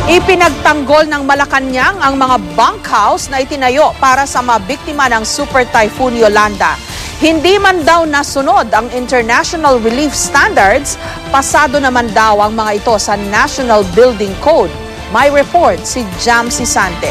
Ipinagtanggol ng Malacanang ang mga bunkhouse na itinayo para sa mga biktima ng Super Typhoon Yolanda. Hindi man daw nasunod ang international relief standards, pasado naman daw ang mga ito sa National Building Code. May report si Jam Sisante.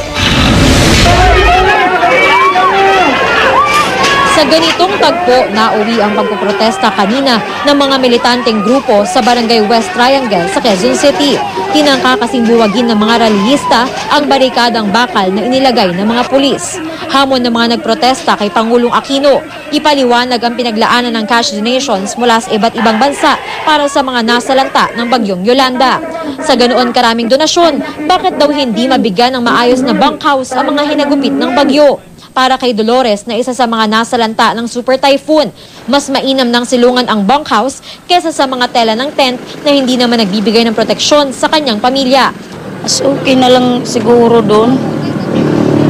Sa ganitong tagpo, nauwi ang pagpoprotesta kanina ng mga militanteng grupo sa Barangay West Triangle sa Quezon City. Tinangka kasing buwagin ng mga rallyista ang barikadang bakal na inilagay ng mga pulis. Hamon ng mga nagprotesta kay Pangulong Aquino, ipaliwanag ang pinaglaanan ng cash donations mula sa iba't ibang bansa para sa mga nasalanta ng bagyong Yolanda. Sa ganoon karaming donasyon, bakit daw hindi mabigyan ng maayos na bunkhouse ang mga hinagupit ng bagyo? Para kay Dolores na isa sa mga nasalanta ng Super Typhoon, mas mainam ng silungan ang bunkhouse kesa sa mga tela ng tent na hindi naman nagbibigay ng proteksyon sa kanyang pamilya. Mas okay na lang siguro doon.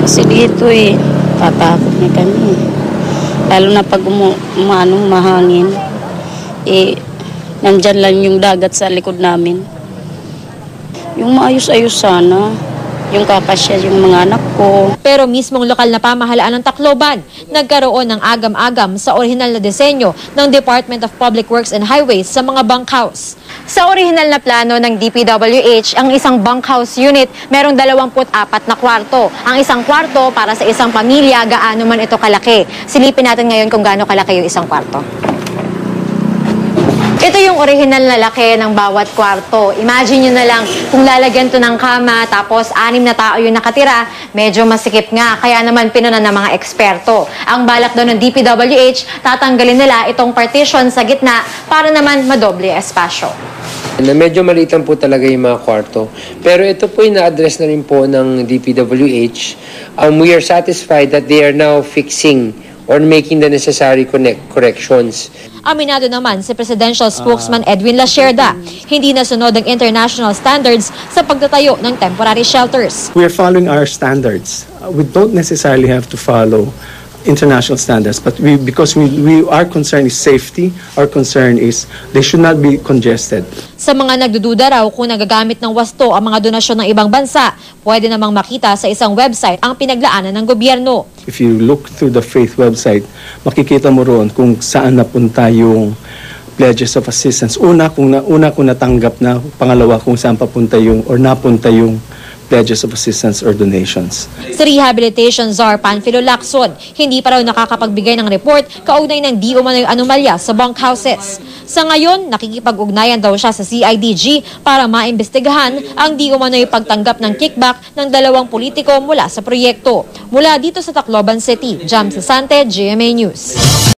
Kasi dito tatakot na kami. Lalo na pag mahangin, nandyan lang yung dagat sa likod namin. Yung maayos-ayos sana. Yung kakasya yung mga anak ko. Pero mismong lokal na pamahalaan ng Tacloban, nagkaroon ng agam-agam sa orihinal na disenyo ng Department of Public Works and Highways sa mga bunkhouse. Sa orihinal na plano ng DPWH, ang isang bunkhouse unit merong 24 na kwarto. Ang isang kwarto para sa isang pamilya, gaano man ito kalaki. Silipin natin ngayon kung gaano kalaki yung isang kwarto. Ito yung orihinal na laki ng bawat kwarto. Imagine nyo na lang kung lalagyan to ng kama tapos 6 na tao yung nakatira, medyo masikip nga. Kaya naman pinunan ng mga eksperto. Ang balak daw ng DPWH, tatanggalin nila itong partition sa gitna para naman madoble espasyo. Medyo maliit lang po talaga yung mga kwarto. Pero ito po yung na-address na rin po ng DPWH. We are satisfied that they are now fixing or making the necessary corrections. Aminado naman si Presidential Spokesman Edwin Lasherda, hindi nasunod ang international standards sa pagtatayo ng temporary shelters. We are following our standards. We don't necessarily have to follow international standards, but our concern is safety. Our concern is they should not be congested. Sa mga nagdududa raw kung nagagamit ng wasto ang mga donasyon ng ibang bansa, pwede namang makita sa isang website ang pinaglaanan ng gobyerno. If you look through the Faith website, makikita mo roon kung saan napunta yung pledges of assistance. Una kung natanggap na, pangalawa kung saan papunta napunta yung pledges of assistance or donations. Sa Rehabilitation Czar Panfilo Lacson, hindi pa raw nakakapagbigay ng report kaugnay ng di umano'y anomalya sa bunkhouses. Sa ngayon, nakikipag-ugnayan daw siya sa CIDG para maimbestigahan ang di umano'y pagtanggap ng kickback ng 2 politiko mula sa proyekto. Mula dito sa Tacloban City, Jam Sisante, GMA News.